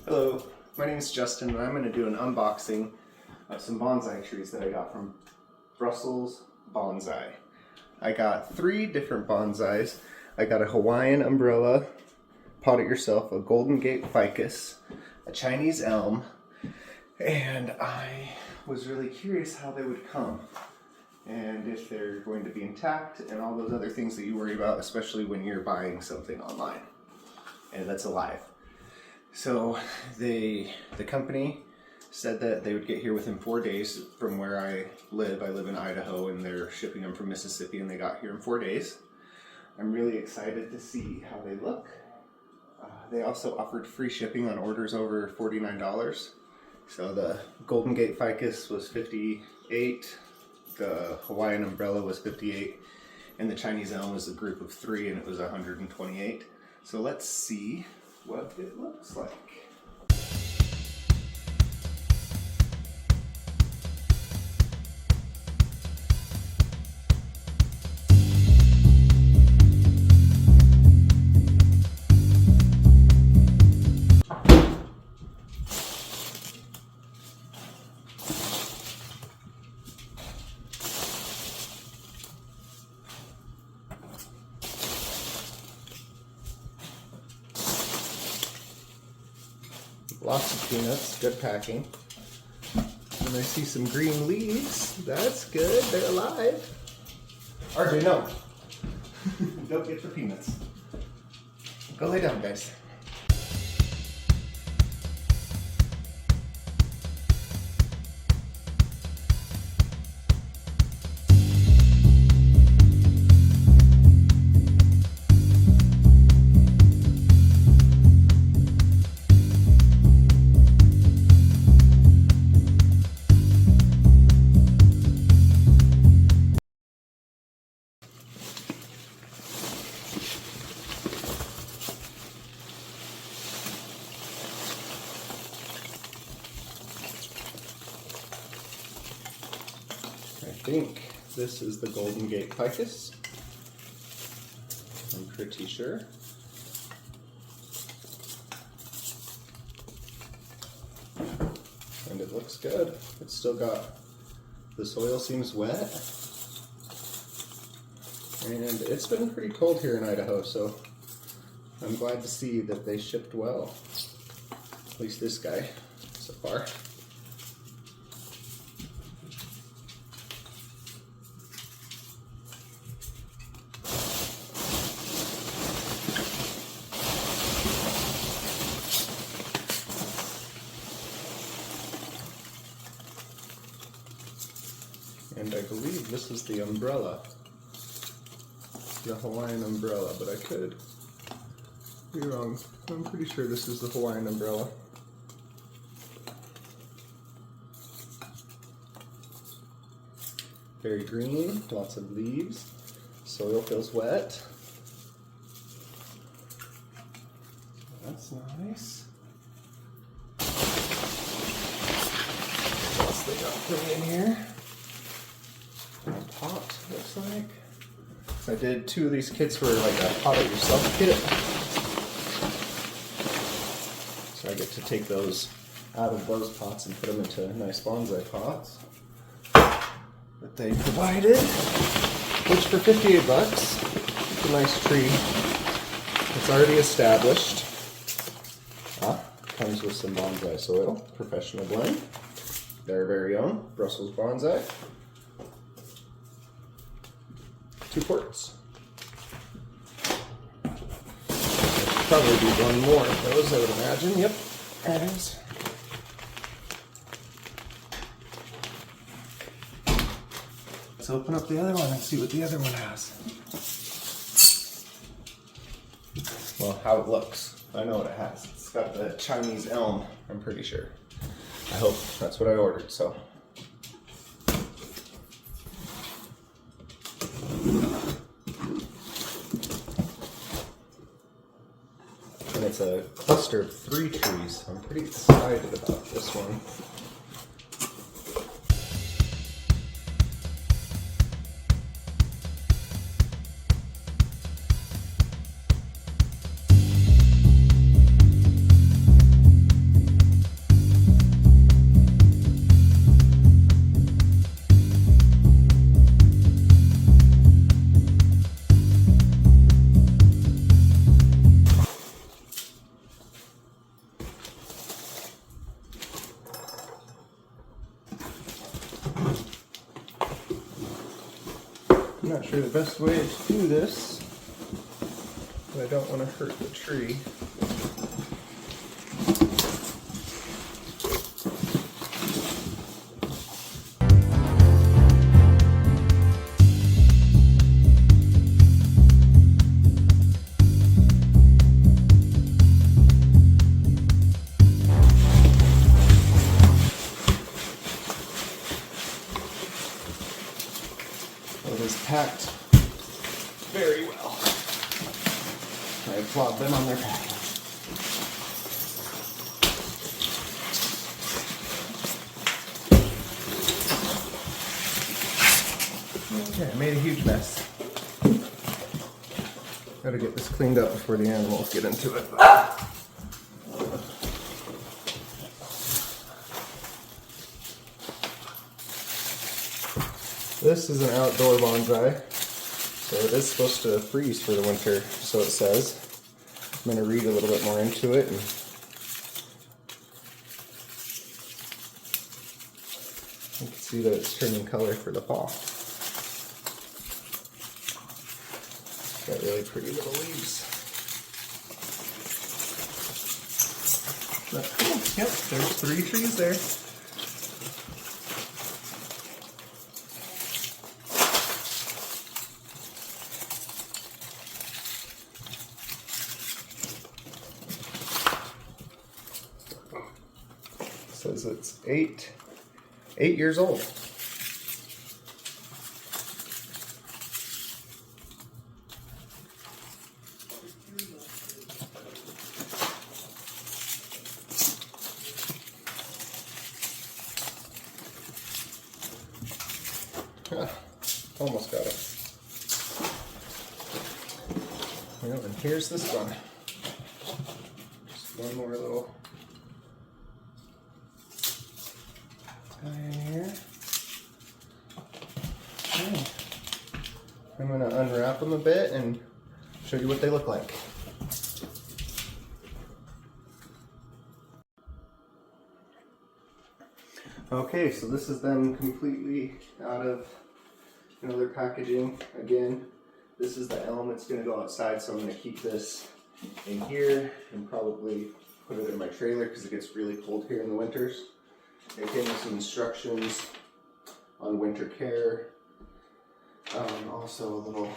Hello, my name is Justin and I'm going to do an unboxing of some bonsai trees that I got from Brussels Bonsai. I got 3 different bonsais. I got a Hawaiian umbrella, pot it yourself, a Golden Gate ficus, a Chinese elm, and I was really curious how they would come and if they're going to be intact and all those other things that you worry about, especially when you're buying something online and that's alive. So the company said that they would get here within 4 days from where I live. I live in Idaho and they're shipping them from Mississippi and they got here in 4 days. I'm really excited to see how they look. They also offered free shipping on orders over $49. So the Golden Gate ficus was $58, the Hawaiian umbrella was $58, and the Chinese elm was a group of 3 and it was $128. So let's see what it looks like. Lots of peanuts, good packing. And I see some green leaves. That's good, they're alive. RJ, no. Don't get the peanuts. Go lay down, guys. I think this is the Golden Gate ficus. I'm pretty sure. And it looks good. It's still got, the soil seems wet. And it's been pretty cold here in Idaho, so I'm glad to see that they shipped well. At least this guy so far. And I believe this is the umbrella, the Hawaiian umbrella, but I could be wrong. I'm pretty sure this is the Hawaiian umbrella. Very green, lots of leaves, soil feels wet. That's nice. What else they got for me in here? Pot, looks like. So I did 2 of these kits were like a pot it yourself kit. So I get to take those out of those pots and put them into nice bonsai pots that they provided, which for $58, it's a nice tree. It's already established. Comes with some bonsai soil, professional blend, their very own Brussels Bonsai. 2 quarts. There should probably be one more of those, I would imagine. Yep, there it is. Let's open up the other one and see what the other one has. Well, how it looks. I know what it has. It's got the Chinese elm, I'm pretty sure. I hope that's what I ordered, so. And it's a cluster of 3 trees. I'm pretty excited about this one. not sure the best way to do this, but I don't want to hurt the tree. It is packed very well. I applaud them on their packing. Okay, I made a huge mess. Gotta get this cleaned up before the animals get into it. This is an outdoor bonsai, so it is supposed to freeze for the winter, so it says. I'm going to read a little bit more into it. And you can see that it's turning color for the fall. It's got really pretty little leaves. But cool. Yep, there's 3 trees there. Says it's 8 years old. Almost got it. Well, and here's this one. Just one more little guy in here. Okay. I'm going to unwrap them a bit and show you what they look like. Okay, so this is them completely out of their packaging. Again, this is the elm. It's going to go outside, so I'm going to keep this in here and probably put it in my trailer because it gets really cold here in the winters. It gave me some instructions on winter care. Also a little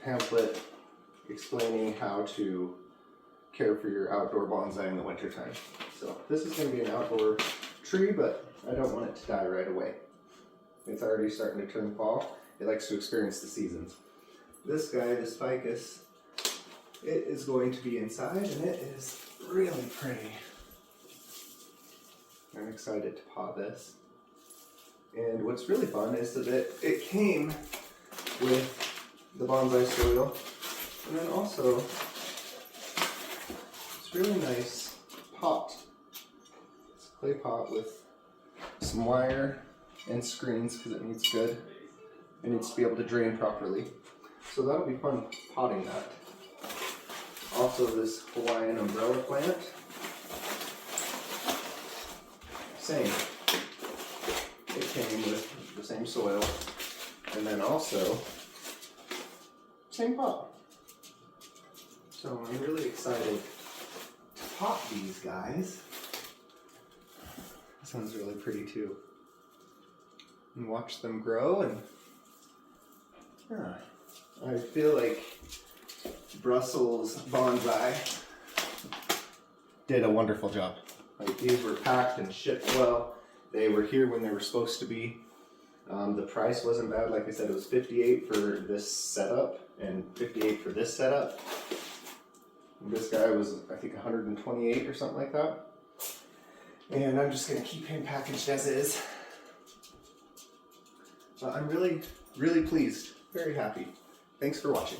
pamphlet explaining how to care for your outdoor bonsai in the wintertime. So this is going to be an outdoor tree, but I don't want it to die right away. It's already starting to turn fall. It likes to experience the seasons. This guy, this ficus, it is going to be inside and it is really pretty. I'm excited to pot this. And what's really fun is that it came with the bonsai soil, and then also it's really nice pot. It's a clay pot with some wire and screens because it needs good. It needs to be able to drain properly. So that'll be fun potting that. Also this Hawaiian umbrella plant. Same. It came with the same soil, and then also same pot. So I'm really excited to pot these guys. This one's really pretty too. And watch them grow, and I feel like Brussels Bonsai did a wonderful job. Like, these were packed and shipped well. They were here when they were supposed to be. The price wasn't bad. Like I said, it was $58 for this setup and $58 for this setup. And this guy was, I think, $128 or something like that. And I'm just going to keep him packaged as is. But I'm really, really pleased. Very happy. Thanks for watching.